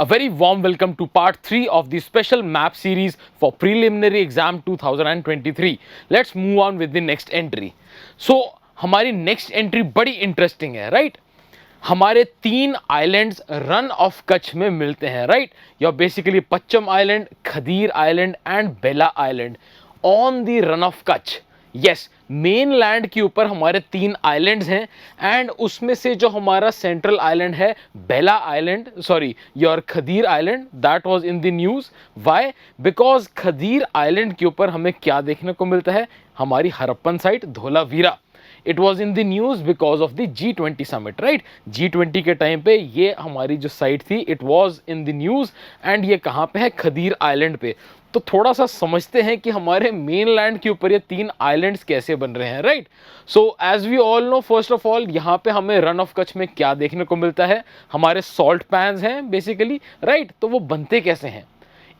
A very warm welcome to part 3 of the special map series for preliminary exam 2023. Let's move on with the next entry. So हमारी next entry बड़ी interesting है, right? हमारे 3 islands Rann of Kutch में मिलते हैं, right? You basically Pachham island, Khadir island and Bela island on the Rann of Kutch. Yes, mainland के ऊपर हमारे 3 आइलैंड्स हैं एंड उसमें से जो हमारा सेंट्रल आइलैंड है Bela island, sorry your Khadir island, that was in the news. Why? Because Khadir island के ऊपर हमें क्या देखने को मिलता है? हमारी Harappan site Dholavira. It was in the news because of the G20 summit, right? G20 के टाइम पे ये हमारी जो साइट थी it was in the news and ये कहाँ पे है? खदीर आइलैंड पे. तो थोड़ा सा समझते हैं कि हमारे मेन लैंड के ऊपर ये 3 आइलैंड्स कैसे बन रहे हैं, right? So as we all know, first of all यहाँ पे हमें रन ऑफ कच्छ में क्या देखने को मिलता है? हमारे सॉल्ट पैन्स हैं बेसिकली, राइट? तो वो बनते कैसे हैं?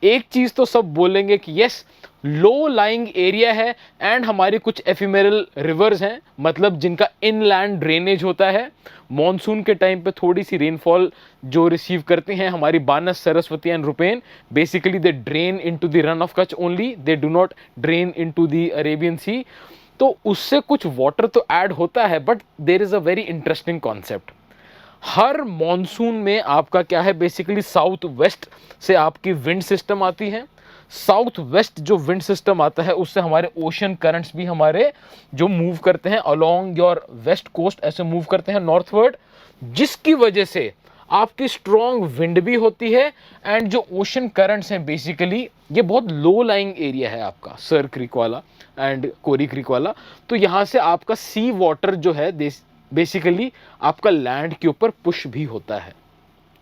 एक चीज तो सब बोलेंगे कि यस, लो लाइंग एरिया है एंड हमारी कुछ एफिमेरल रिवर्स हैं, मतलब जिनका इनलैंड ड्रेनेज होता है. मॉनसून के टाइम पे थोड़ी सी रेनफॉल जो रिसीव करते हैं हमारी Banas, Saraswati and Rupen, basically they drain into the Rann of Kutch only, they do not drain into the Arabian sea. तो उससे कुछ वाटर तो ऐड होता है, but there is a very interesting concept. हर मॉनसून में आपका क्या है? बेसिकली साउथ वेस्ट से आपकी विंड सिस्टम आती है. साउथ वेस्ट जो विंड सिस्टम आता है उससे हमारे ओशन करंट्स भी हमारे जो मूव करते हैं अलोंग योर वेस्ट कोस्ट, ऐसे मूव करते हैं नॉर्थवर्ड, जिसकी वजह से आपकी स्ट्रॉन्ग विंड भी होती है एंड जो ओशन करंट्स हैं बेसिकली ये बहुत लो लाइंग एरिया है आपका, सर क्रीक वाला एंड कोरी क्रीक वाला. तो यहाँ से आपका सी वाटर जो है बेसिकली आपका लैंड के ऊपर पुश भी होता है.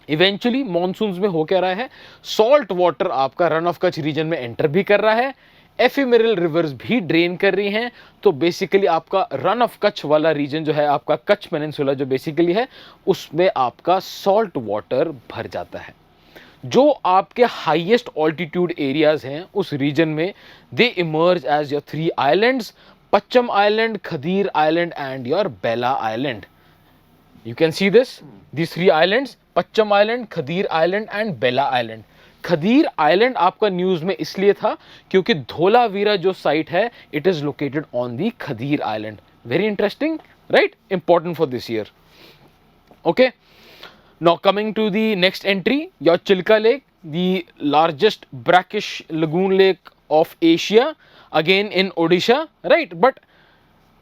इवेंचुअली मॉनसून्स में हो क्या रहा है? सॉल्ट वाटर आपका रन ऑफ कच्छ रीजन में एंटर भी कर रहा है, एफिमेरल रिवर्स भी ड्रेन कर रही हैं. तो बेसिकली आपका रन ऑफ कच्छ वाला रीजन जो है, आपका कच्छ पेनिनसुला जो बेसिकली है, उसमें आपका सॉल्ट वाटर भर जाता है. जो आपके हाईएस्ट ऑल्टीट्यूड एरियाज हैं उस रीजन में, they emerge as your 3 islands, Pacham Island, Khadir Island and your Bella Island. You can see this, these 3 islands, Pacham Island, Khadir Island and Bella Island. Khadir island आपका news में इसलिए था क्योंकि धोलावीरा जो site है it is located on the Khadir island. Very interesting, right? Important for this year. Okay, now coming to the next entry, your Chilika lake, the largest brackish lagoon lake of Asia, again in Odisha, right? But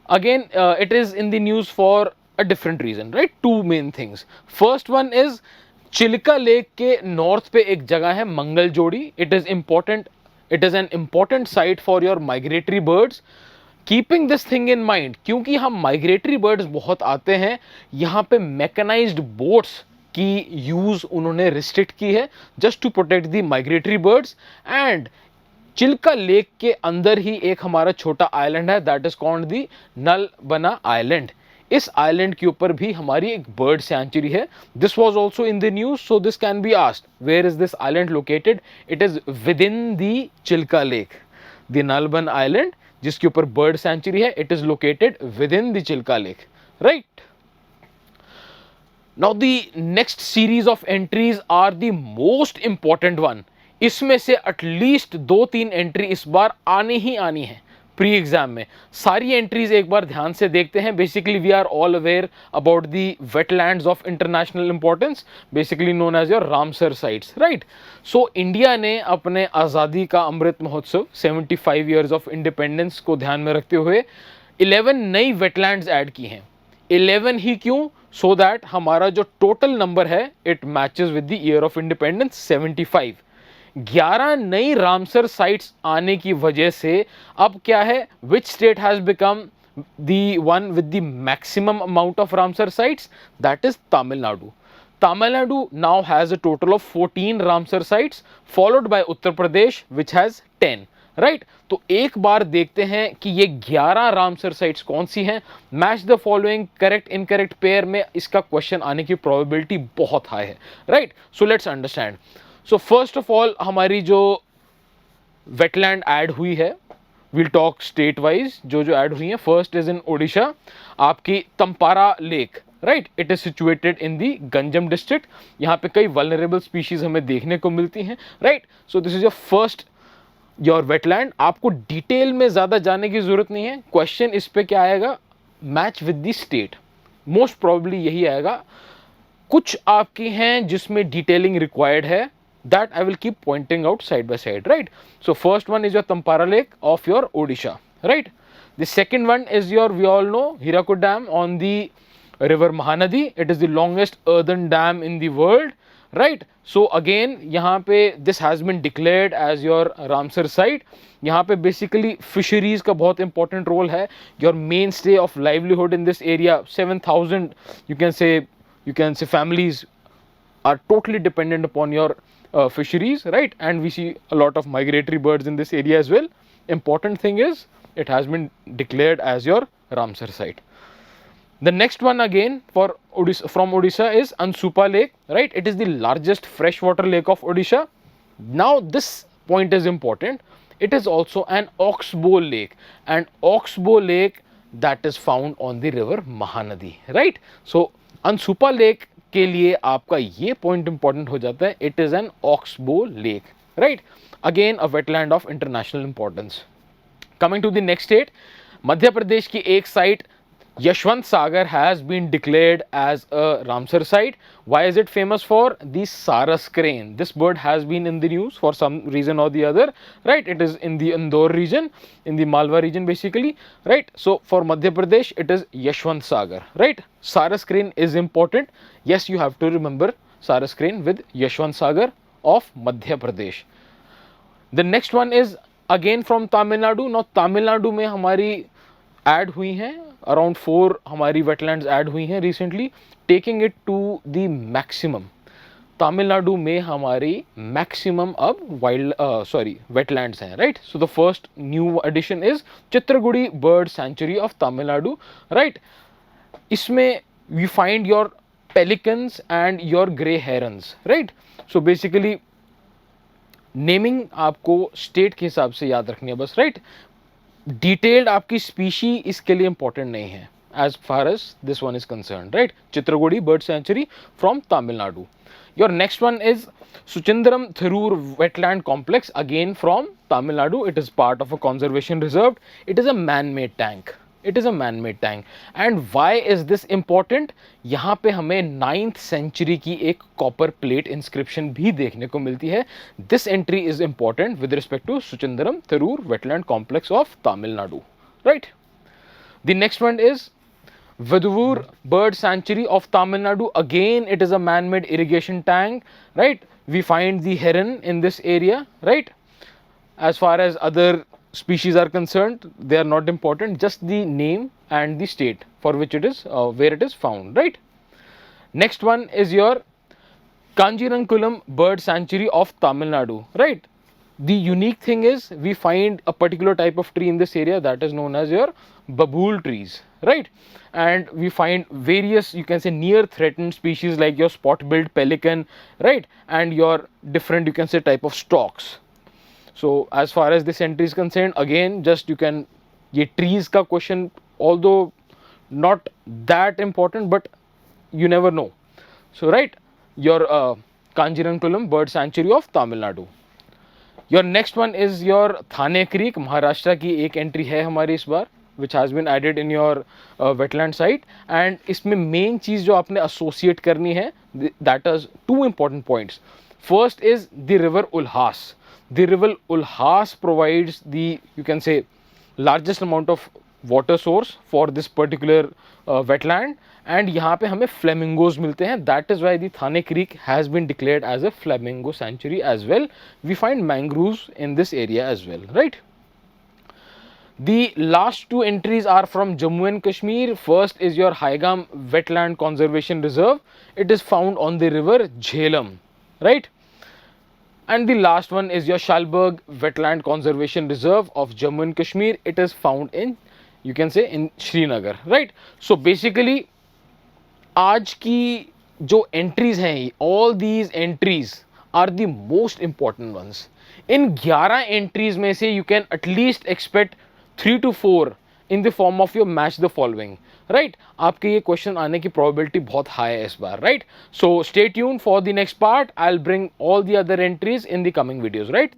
again it is in the news for a different reason, right? 2 main things. First one is Chilika lake के north पे एक जगह है मंगल जोड़ी. It is important, it is an important site for your migratory birds. Keeping this thing in mind, क्योंकि हम migratory birds बहुत आते हैं, यहाँ पे मैकेनाइज्ड बोट्स की यूज उन्होंने रिस्ट्रिक्ट की है just to protect the migratory birds. And Chilka lake के अंदर ही एक हमारा छोटा आइलैंड है, that is called the Nalabana island. इस आइलैंड के ऊपर भी हमारी एक बर्ड सैंचुरी है. This was also in the news, so this can be asked, where is this island located? It is within the Chilka lake. The Nalabana island जिसके ऊपर bird sanctuary है, it is located within the Chilka lake, right? Now the next series of entries are the most important one. इसमें से at least 2-3 entry इस बार आनी ही आनी है pre exam में. सारी एंट्रीज एक बार ध्यान से देखते हैं. Basically we are all aware about the wetlands of international importance, basically known as your Ramsar sites, right? So India ने अपने आज़ादी का Amrit Mahotsav 75 years of independence को ध्यान में रखते हुए 11 नई वेटलैंड्स ऐड की हैं. 11 ही क्यों? सो दैट हमारा जो टोटल नंबर है it matches with the year of independence 75. 11 नई रामसर साइट्स आने की वजह से अब क्या है? Which state has become the one with the maximum amount of Ramsar sites? That is Tamil Nadu. Tamil Nadu now has a total of 14 Ramsar sites, followed by Uttar Pradesh which has 10, right? तो एक बार देखते हैं कि ये 11 रामसर साइट्स कौन सी हैं. Match the following, correct incorrect pair में इसका क्वेश्चन आने की प्रोबेबिलिटी बहुत हाई है, right? So let's understand. So first of all हमारी जो वेटलैंड ऐड हुई है, विल टॉक स्टेट वाइज जो ऐड हुई है. फर्स्ट इज इन ओडिशा, आपकी Tampara lake. Right, it is situated in the Ganjam district. यहाँ पे कई वल्नरेबल स्पीशीज हमें देखने को मिलती हैं, right. So this is your first your wetland. आपको डिटेल में ज्यादा जाने की जरूरत नहीं है। क्वेश्चन इस पे क्या आएगा, match with the state, most probably यही आएगा। कुछ आपके हैं जिसमें डिटेलिंग रिक्वायर्ड है, that I will keep pointing out side by side, right. So first one is your Tampara lake of your Odisha, right. The second one is your, we all know, Hirakud dam on the river Mahanadi. It is the longest earthen dam in the world, right? So again यहाँ पे this has been declared as your Ramsar site. यहाँ पे basically fisheries का बहुत important role है। Your mainstay of livelihood in this area, 7,000 you can say families are totally dependent upon your fisheries, right? And we see a lot of migratory birds in this area as well. Important thing is it has been declared as your Ramsar site. The next one again for Odisha, from Odisha is Ansupa Lake, right? It is the largest freshwater lake of Odisha. Now this point is important. It is also an oxbow lake, and oxbow lake that is found on the river Mahanadi, right? So Ansupa Lake के लिए आपका ये point important हो जाता है. It is an oxbow lake, right? Again a wetland of international importance. Coming to the next state, Madhya Pradesh की एक site Yashwant Sagar has been declared as a Ramsar site. Why is it famous for? The Saras crane. This bird has been in the news for some reason or the other, right? It is in the Indore region, in the Malwa region basically, right? So for Madhya Pradesh, it is Yashwant Sagar, right? Saras crane is important. Yes, you have to remember Saras crane with Yashwant Sagar of Madhya Pradesh. The next one is again from Tamil Nadu. Now Tamil Nadu में हमारी add हुई हैं around 4 हमारी wetlands add हुई हैं recently, taking it to the maximum. Tamil Nadu में हमारी maximum अब वेटलैंड्स हैं, right. So the first new addition is Chitragudi bird sanctuary of Tamil Nadu, right. इसमें we find your pelicans and your grey herons, right. So basically naming आपको state के हिसाब से याद रखनी है बस, राइट। डिटेल्ड आपकी स्पीशी इसके लिए इंपॉर्टेंट नहीं है as far as this one is concern, right. Chitragudi bird sanctuary from Tamil Nadu. Your next one is Suchindram Theroor wetland complex, again from Tamil Nadu. It is part of a conservation reserve. It is a man made tank. It is a man made tank. And why is this important? यहाँ पे हमें 9th century की एक copper plate inscription भी देखने को मिलती है. This entry is important with respect to Suchindram Theroor wetland complex of Tamil Nadu, right. The next one is Viduvur Bird Sanctuary of Tamil Nadu. Again, it is a man-made irrigation tank, right? We find the heron in this area, right? As far as other species are concerned, they are not important. Just the name and the state for which it is, where it is found, right? Next one is your Kanjirankulam Bird Sanctuary of Tamil Nadu, right? The unique thing is we find a particular type of tree in this area that is known as your babool trees, right? And we find various, you can say, near threatened species like your spot-billed pelican, right? And your different, you can say, type of storks. So as far as this entry is concerned, again, just you can, ye trees ka question, although not that important, but you never know. So right, your Kanjirankulam Bird Sanctuary of Tamil Nadu. Your next one is your Thane Creek, Maharashtra की एक entry है हमारी इस बार, which has been added in your wetland site. And इसमें main चीज़ जो आपने associate करनी है, that is 2 important points. First is the river Ulhas. The river Ulhas provides the, you can say, largest amount of water source for this particular wetland. And यहाँ पे हमें flamingos मिलते हैं. That is why the Thane Creek has been declared as a flamingo sanctuary as well. We find mangroves in this area as well, right? The last 2 entries are from Jammu and Kashmir. First is your Haigam Wetland Conservation Reserve. It is found on the river Jhelum, right? And the last one is your Shalberg Wetland Conservation Reserve of Jammu and Kashmir. It is found in, you can say, in Srinagar, right? So basically, आज की जो entries हैं, all these entries are the most important ones. In 11 entries में से you can at least expect 3 to 4 in the form of your match the following, right. आपके ये question आने की प्रोबेबिलिटी बहुत हाई है इस बार, right. So stay tune for the next part, I will bring all the other entries in the coming videos, right.